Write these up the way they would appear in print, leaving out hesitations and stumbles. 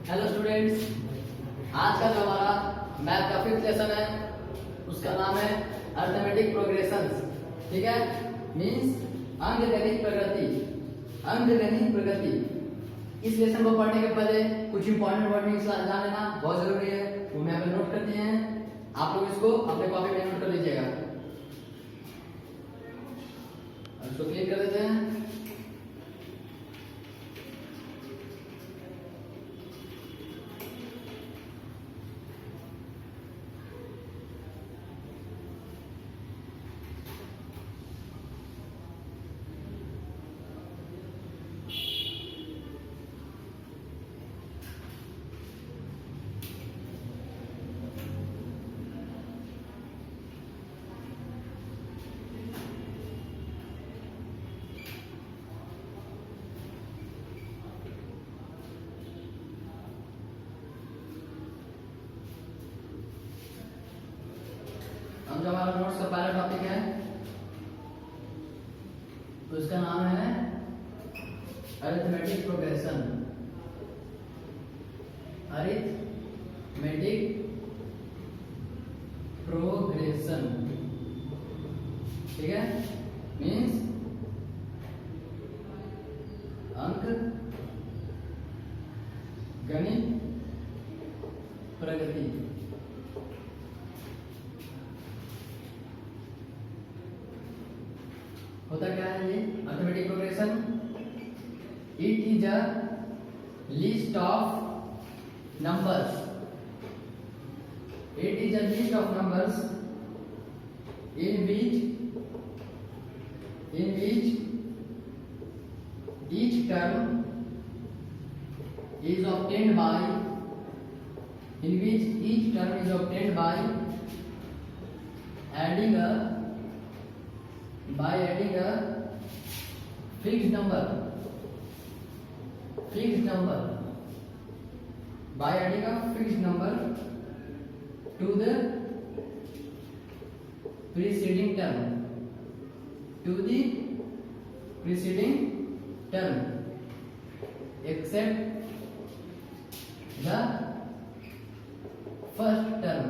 Hello students, आज का जो हमारा मैथ का 5th लेसन है उसका नाम है अर्थमेटिक प्रोग्रेशंस। ठीक है, मींस अंकगणित प्रगति। अंकगणित प्रगति इस लेसन को पढ़ने के पहले कुछ इंपॉर्टेंट वर्डिंग्स जान लेना बहुत जरूरी है, वो मैं यहाँ पे नोट कर दिए हैं। आप लोग इसको अपने कॉपी में नोट कर लीजिएगा। इसको क्लिक कर देते हैं। जो हमारा नोट्स का पहला टॉपिक है तो इसका नाम है अरिथमेटिक प्रोग्रेशन। अरिथमेटिक प्रोग्रेशन, ठीक है, मीन्स अंक गणित प्रगति। होता क्या है ये arithmetic progression? It is a list of numbers. It is a list of numbers in which each term is obtained by adding a fixed number to the preceding term, except the first term.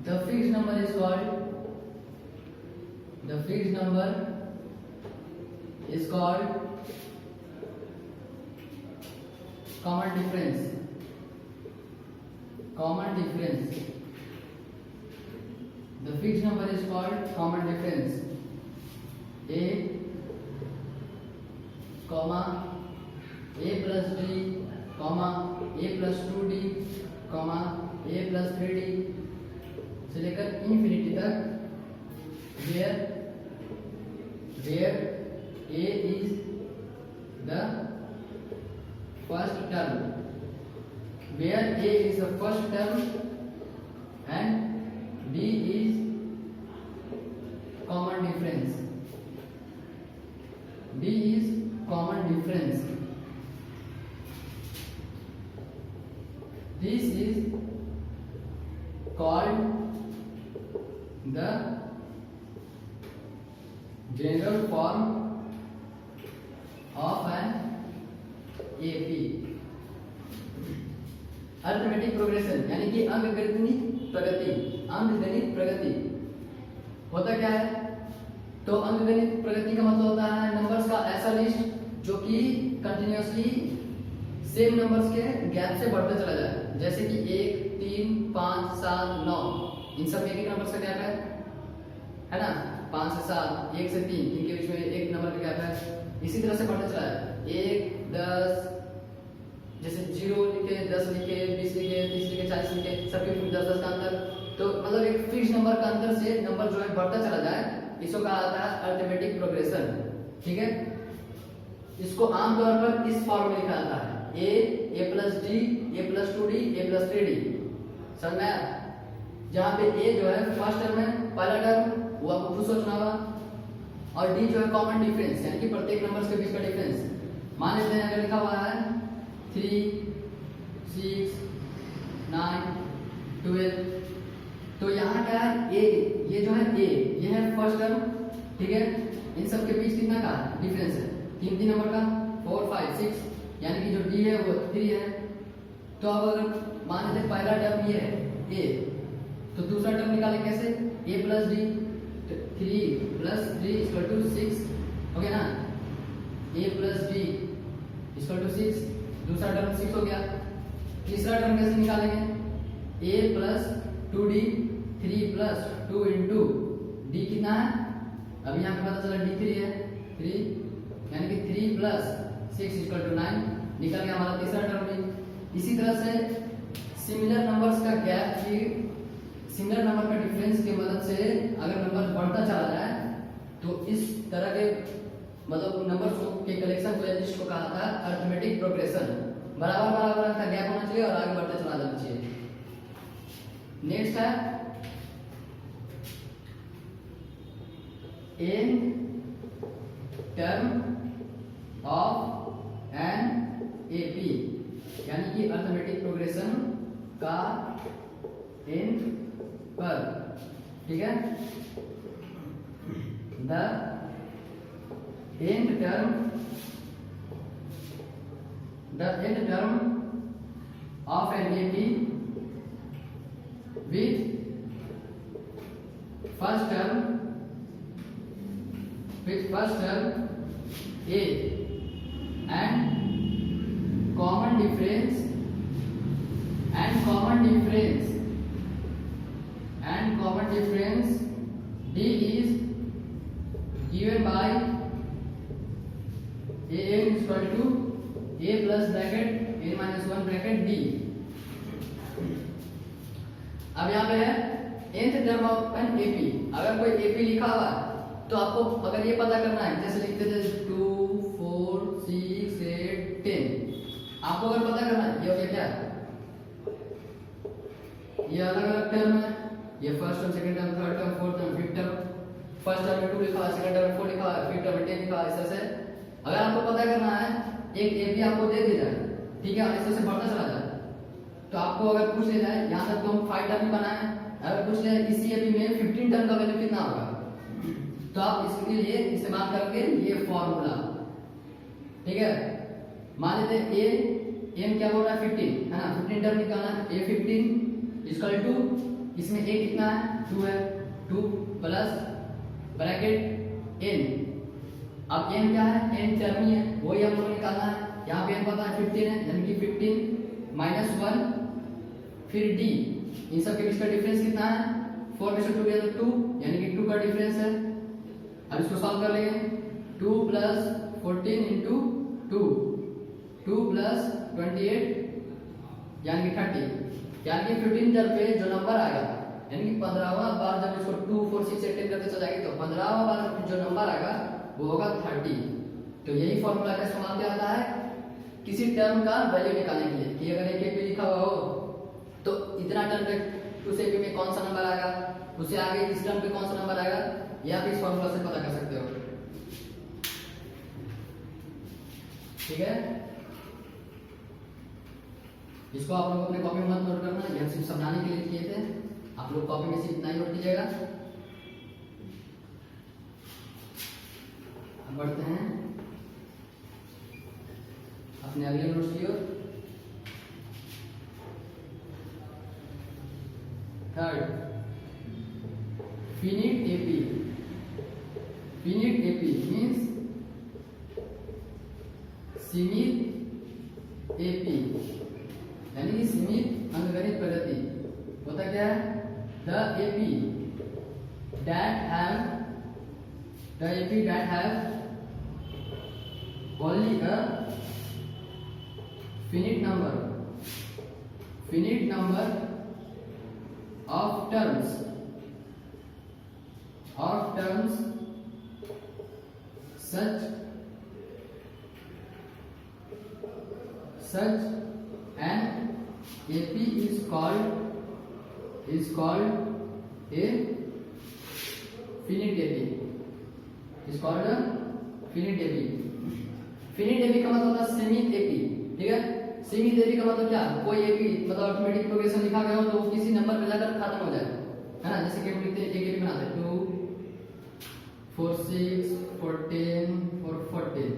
The fixed number is called common difference. The fixed number is called common difference. A comma a plus d comma a plus 2d comma a plus 3d से लेकर infinity तक, where a is the first term, and d is common difference. This is called the general form of an AP. Arithmetic progression यानी कि अंकगणित प्रगति होता क्या है? तो अंकगणित प्रगति का मतलब होता है नंबर्स का ऐसा लिस्ट जो कि कंटिन्यूअसली सेम नंबर्स के गैप से बढ़ते चला जाए। जैसे कि 1, 3, 5, 7, 9, इन सब एक नंबर्स का गैप है ना। 5 से 7, 1 से 3, इनके बीच में एक नंबर का गैप है। इसी तरह से बढ़ते चला जाए। 1, 10, जैसे 0 लिखे, 10 लिखे, 20 लिखे, 30 लिखे, 40 लिखे, सबके बीच में 10-10 का अंतर। तो मतलब एक फिक्स नंबर का अंतर से नंबर जो है बढ़ता चला जाए, इसको कहा जाता है अर्थमेटिक प्रोग्रेशन। ठीक है, इसको आमतौर पर इस फॉर्म में लिखा जाता है a plus d a plus 2d a plus 3d। समझ में आया? जहाँ पे a जो है फर्स्ट टर्म है, पहला टर्म, वो आपको खुद सोचना होगा, और d जो है कॉमन डिफरेंस यानी कि प्रत्येक नंबर्स के बीच का डिफरेंस। मान लेते हैं अगर लिखा हुआ है 3, 6, 9, 12, तो यहाँ क्या है a, ये जो है a, ये है फर्स्ट टर्म, ठीक है, इन सब के बीच कितना का डिफरेंस है तीन तीन नंबर का 4 5 6, यानी कि जो डी है वो 3 है। तो अब अगर मान लेते पहला टर्म ये है ए, तो दूसरा टर्म निकाले कैसे, A plus D, 3 plus 3 equal to 6 हो गया ना, A plus D equal to 6, दूसरा टर्म 6 हो गया। तीसरा टर्म कैसे निकालेंगे, a plus 2d 3 plus 2 into d कितना है, अभी यहाँ पे पता चला डी 3 है 3, यानी कि 3 प्लस 6 इक्वल टू 9, निकल गया हमारा तीसरा टर्म भी। इसी तरह से सिमिलर नंबर्स का गैप की, सिमिलर नंबर का डिफरेंस की मदद से अगर नंबर बढ़ता चला जाए तो इस तरह के मतलब नंबर्स के कलेक्शन को या लिस्ट को कहा था अरिथमेटिक प्रोग्रेशन। बराबर बराबर का गैप होना चाहिए और आगे बढ़ते चला जाना चाहिए। नेक्स्ट है nth term of an AP, यानी कि अरिथमेटिक प्रोग्रेशन का एन पर, ठीक है। The nth term of an AP with first term a and common difference d is given by a n is equal to a plus bracket n minus 1 bracket d। अब यहाँ पे है nth term of an AP. अगर कोई AP लिखा हुआ है तो आपको अगर ये पता करना है, जैसे लिखते थे 2 4 6 8 10, आपको अगर पता करना है ये हो गया क्या, ये अलग अलग टर्म है, ये first term second term third term fourth term fifth term, first term में 2 लिखा है, सेकंड टर्म में 4 लिखा है, फिफ्थ टर्म में 10 लिखा है, ऐसे अगर आपको पता करना है एक एपी आपको दे दिया जाए, ठीक है, और ऐसे बढ़ता चला जाए, तो आपको अगर पूछ लिया जाए यहाँ तक तो हम 5 टर्म बनाए, अगर पूछ लिया इसी एपी में 15 टर्म का वैल्यू कितना होगा, तो आप इसके लिए इस्तेमाल करके ये फॉर्मूला, ठीक है। मान लेते हैं ए एन क्या बोल रहा है 15 है ना, 15 टर्म निकालना है, ए 15 इक्वल टू इसमें ए कितना है 2 है, 2 प्लस ब्रैकेट एन, अब एन क्या है, एन टर्म ही है, वही हम लोग निकालना है। यहाँ पे एन पता है 15 है, यानी कि 15 माइनस 1 फिर डी, इन सब के बीच का डिफरेंस कितना है 4 में से 2 गया तो 2, यानी कि 2 का डिफरेंस है। अब इसको सॉल्व कर लेंगे, 2 प्लस 14 इंटू 2, 2 प्लस 28 यानी कि 30, यानी कि 15 टर्म पे जो नंबर आएगा, यानी कि 15वां बार जब इसको 2 4 6 8 10 करते चल जाएगी तो 15वां बार जो नंबर आएगा वो होगा 30। तो यही फॉर्मूला का इस्तेमाल किया जाता है किसी टर्म का वैल्यू निकालने के लिए, कि अगर एक पे लिखा हुआ हो तो इतना टर्म पे उस एपी में कौन सा नंबर आएगा, उससे आगे इस टर्म पे कौन सा नंबर आएगा, यह आप इस फॉर्मूला से पता कर सकते हो, ठीक है। इसको आप लोग अपने कॉपी में मत नोट करना, यह सिर्फ समझाने के लिए किए थे, आप लोग कॉपी में सिर्फ इतना ही नोट कीजिएगा। अब बढ़ते हैं अपने अगले नोट्स की ओर। Third, finite AP। finite AP means सीमित AP, यानी कि सीमित अंकगणित प्रगति होता क्या है, the AP that have only a finite number of terms such an AP is called a finite AP, is called a finite AP। finite AP का मतलब होता है सीमित AP, ठीक है। सीमित AP का मतलब क्या, कोई AP मतलब अरिथमेटिक प्रोग्रेशन लिखा गया हो तो वो किसी नंबर पे जाकर खत्म हो जाए, है ना। जैसे कि हम लिखते हैं एक AP बनाते हैं 2 4 6 14 और 14,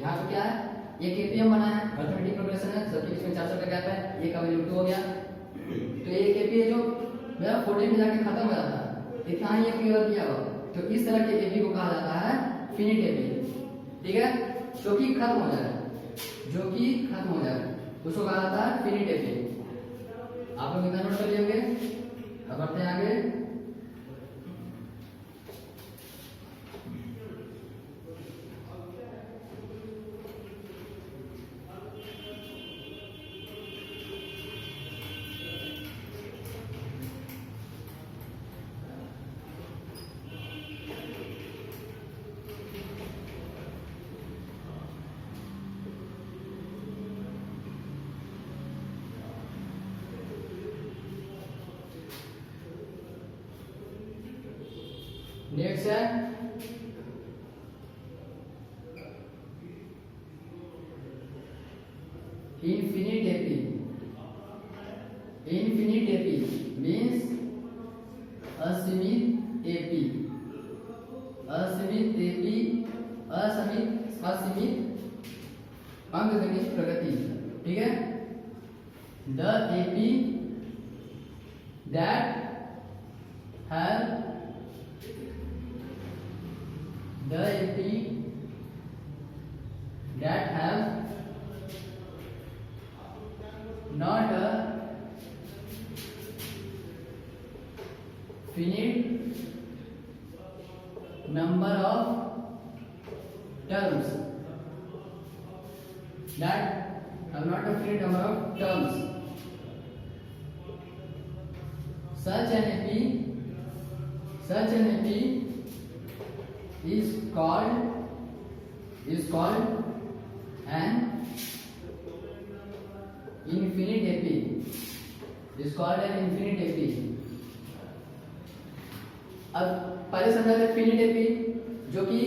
यहाँ पे क्या है, एक एपीएम बना है, अर्थमेटिक प्रोग्रेशन है, सबके बीच में 400 का गैप है, एक का वैल्यू 2 हो गया। तो एक एपी है जो मेरा 14 में जाके खत्म हो जाता है, इतना ही एपी अगर दिया हो तो इस तरह के एपी को कहा जाता है फिनिट एपी, ठीक है, जो कि खत्म हो जाए, जो कि खत्म हो जाए उसको कहा जाता है फिनिट एपी। आप लोग इतना नोट कर लिए होंगे। अब बढ़ते हैं आगे। नेक्स्ट है infinite AP. Infinite AP means असीमित एपी, असीमित एपी, असीमित अंकगणित प्रगति, ठीक है। The AP that have the AP that have not a finite number of terms, that have not a finite number of terms, such an AP is called an infinite AP, is called an infinite AP। अब पहले समझा था finite AP जो कि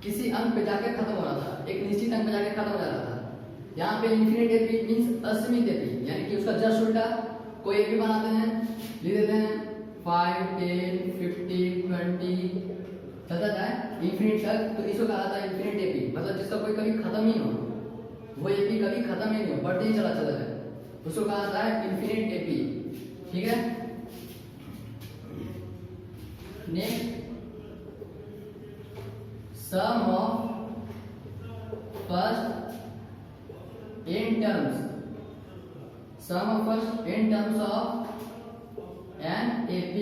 किसी अंक पे जाकर खत्म हो रहा था, एक निश्चित अंक पे जाकर खत्म हो जाता था। यहाँ पे इन्फिनिट एपी मींस असीमित एपी, यानी कि उसका जस्ट उल्टा कोई एपी बनाते हैं, लिख देते हैं 5, 10, 50, 20 चलता जाए इन्फिनिट तक, तो इसको कहा जाता है इन्फिनिट एपी, मतलब जिसका कोई कभी खत्म ही हो, वो एपी कभी खत्म ही नहीं हो, बढ़ते ही चला जाए, उसको कहा जाता है इन्फिनिट एपी, ठीक है। Next, sum of first n terms, sum of first n terms of an AP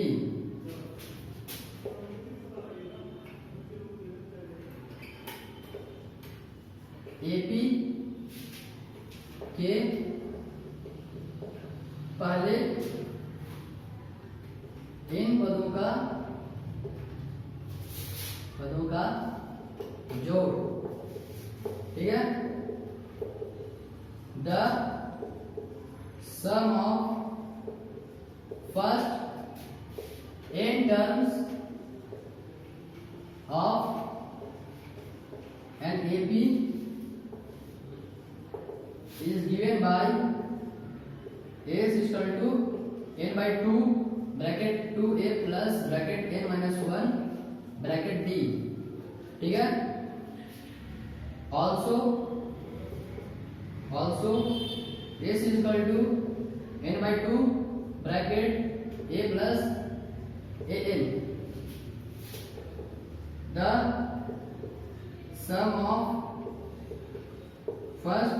के पहले इन पदों का जोड़, ठीक है। The sum of first n terms of an AP is given by s is equal to n by 2 bracket 2a plus bracket n minus 1 bracket d, ठीक है। also s is equal to n by 2 bracket a plus an, the sum of first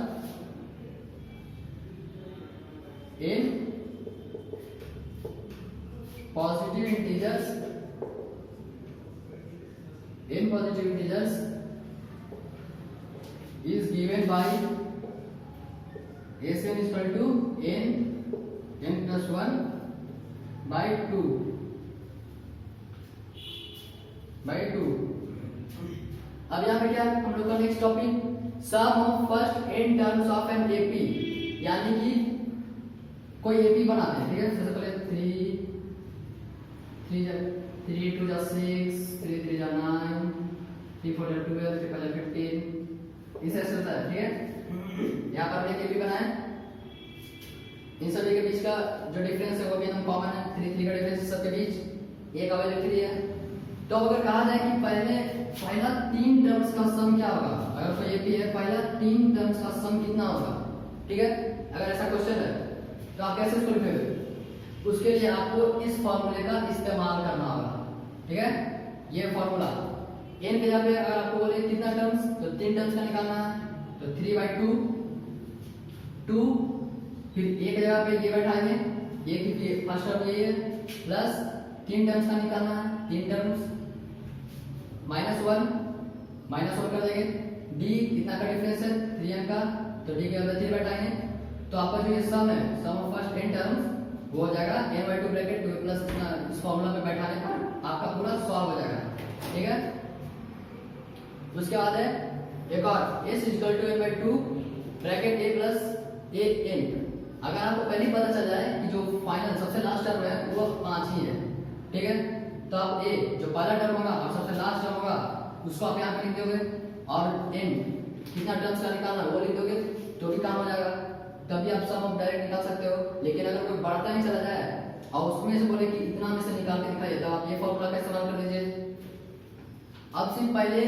in positive integers is given by Sn is equal to n plus 1 by 2 अब यहाँ पे क्या हम लोग का next topic sum of first n terms of an AP, यानी कि कोई एपी बनाते हैं, ठीक है। सबसे पहले 3 2 जा 6, 3 3 जा 9, 3 4 जा 12, 3 5 जा 15, इसे ऐसे होता है, ठीक है। यहाँ पर एक एपी बनाए, इन सभी के बीच का जो डिफरेंस है वो भी एकदम कॉमन है, 3 3 का डिफरेंस सबके बीच, a का वैल्यू 3 है, तो अगर कहा जाए कि पहला 3 टर्म्स का सम क्या होगा, अगर कोई एपी है पहला 3 टर्म्स का सम कितना होगा, ठीक है। अगर ऐसा क्वेश्चन है तो आप कैसे इसको लिखोगे, उसके लिए आपको इस फॉर्मूले का इस्तेमाल करना होगा, ठीक है। ये फॉर्मूला n के जगह पे अगर आपको बोले कितना टर्म्स, तो 3 टर्म्स का निकालना है, तो 3/2 2, फिर a की जगह पे ये बैठाएंगे, a की फर्स्ट टर्म यही है, प्लस 3 टर्म्स का निकालना है, 3 टर्म्स -1 कर देंगे, d कितना का डिफरेंस है 3n का, तो d के जगह 3 बैठाएंगे, तो आपका जो ये सम है, सम ऑफ फर्स्ट n टर्म्स वो हो जाएगा n/2 ब्रैकेट 2 प्लस इस फॉर्मूला में बैठाने पर आपका पूरा सॉल्व हो जाएगा, ठीक है। उसके बाद है एक और s = n/2 bracket a plus an। अगर आपको पहले ही पता चल जाए कि जो फाइनल सबसे लास्ट टर्म है वो 5 ही है, ठीक है, तो आप a जो पहला टर्म होगा और सबसे लास्ट टर्म होगा उसको आप यहाँ पे लिख दोगे, और n कितना टर्म्स का निकालना वो लिख दोगे, तो भी काम हो जाएगा, तभी आप सम डायरेक्ट निकाल सकते हो। लेकिन अगर कोई बढ़ता ही चला जाए और उसमें से बोले कि इतना में से निकाल के दिखाइए, तो आप ये फॉर्मूला का इस्तेमाल कर दीजिए। अब सिर्फ पहले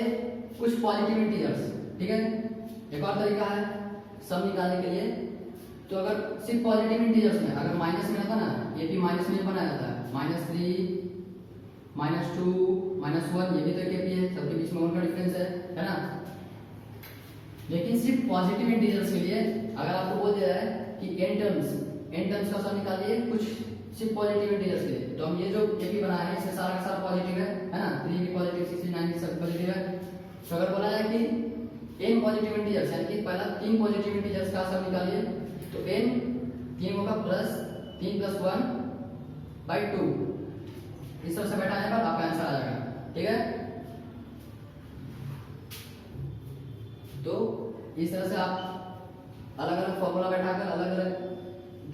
कुछ पॉजिटिव इंटीजर्स, ठीक है, एक और तरीका है सम निकालने के लिए, तो अगर सिर्फ पॉजिटिव इंटीजर्स में अगर माइनस में आता ना, ये भी माइनस में बनाया जाता है, -3 -2 -1, ये भी तो केपी है, सबके बीच में उनका डिफरेंस है ना। लेकिन सिर्फ पॉजिटिव इंटीजर्स के लिए अगर आपको बोल दिया है कि n टर्म्स का सम निकालिए कुछ सिर्फ पॉजिटिव इंटीजर्स के लिए, तो हम ये जो केपी बनाया है इसमें सारा का सारा पॉजिटिव है ना, 3 भी पॉजिटिव, 6 9 सब पॉजिटिव है। तो अगर बोला जाए कि n पॉजिटिव इंटीजर्स यानी कि पहला 3 पॉजिटिव इंटीजर्स का सम निकालिए, तो n 3 होगा प्लस 3 + 1/2, इस तरह से बैठाने पर आपका आंसर आ जाएगा, ठीक है। तो इस तरह से आप अलग अलग फॉर्मूला बैठाकर अलग अलग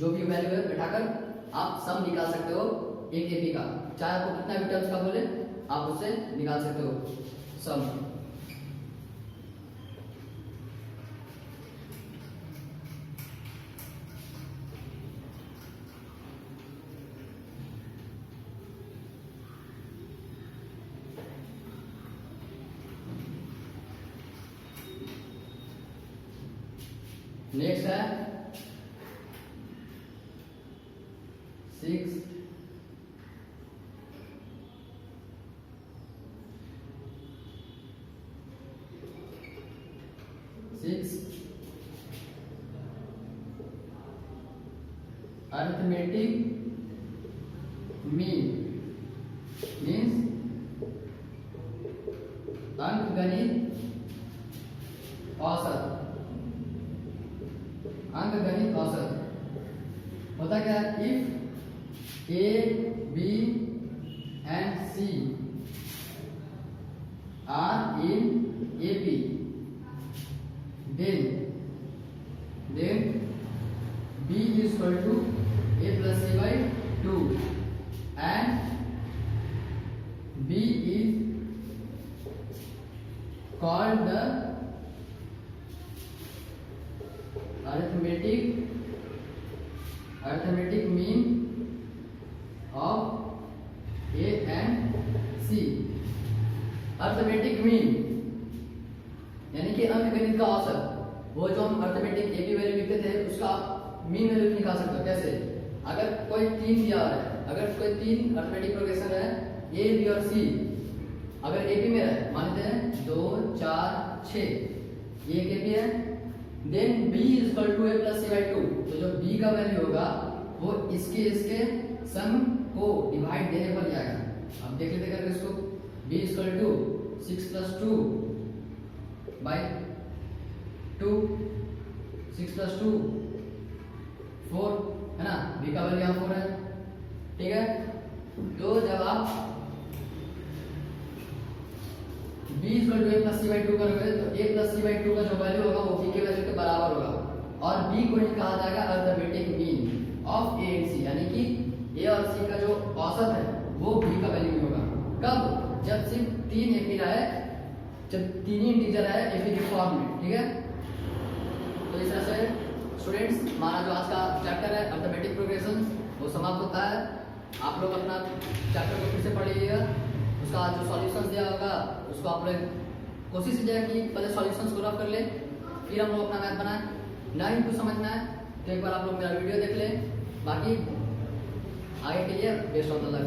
जो भी वैल्यू है बैठाकर आप सम निकाल सकते हो एक एपी का, चाहे आपको कितना भी टर्म्स का बोले आप उससे निकाल सकते हो सम। नेक्स्ट है 6 अरिथमेटिक मीन मीन्स अंकगणित औसत। अंकगणित औसत होता क्या है, if A B and C are in AP then b is equal to a plus c by 2 and b is called the arithmetic mean of a and c। Arithmetic mean यानी कि अंकगणित का औसत, वो जो हम अरिथमेटिक एपी वैल्यू लिखते थे उसका मीन वैल्यू निकाल सकते हो। कैसे, अगर कोई 3 दिया है, अगर कोई 3 अरिथमेटिक प्रोग्रेशन है ए बी और सी, अगर एपी में है मानते हैं 2 4 6 ये एक एपी है, then b is equal to a plus c by 2, तो जो b का वैल्यू होगा वो इसके सम को डिवाइड देने पर जाएगा। अब देख लेते करके इसको, b is equal to 6 + 2 by 2, 6 + 2 4 है ना, b का वैल्यू यहाँ 4 है, ठीक है। तो जब आप b = a + c by 2 करोगे तो a + c by 2 का जो वैल्यू होगा वो b के वैल्यू के बराबर होगा, और b को ही कहा जाएगा arithmetic mean of a and c, यानी कि a और c का जो औसत है वो b का वैल्यू होगा। कब, जब सिर्फ 3 एपी रहे, जब 3 ही इंटीजर है एपी के फॉर्म में, ठीक है। तो इस तरह से स्टूडेंट्स हमारा जो आज का चैप्टर है अरिथमेटिक प्रोग्रेशन वो समाप्त होता है। आप लोग अपना चैप्टर को फिर से पढ़ लीजिएगा। उसका जो सॉल्यूशंस दिया होगा उसको आप लोग कोशिश कीजिएगा कि पहले सॉल्यूशंस को रफ कर ले, फिर हम लोग अपना मैथ बनाए। ना ही कुछ समझना है तो एक बार आप लोग मेरा वीडियो देख ले। बाकी आगे के लिए बेस्ट ऑफ द लक।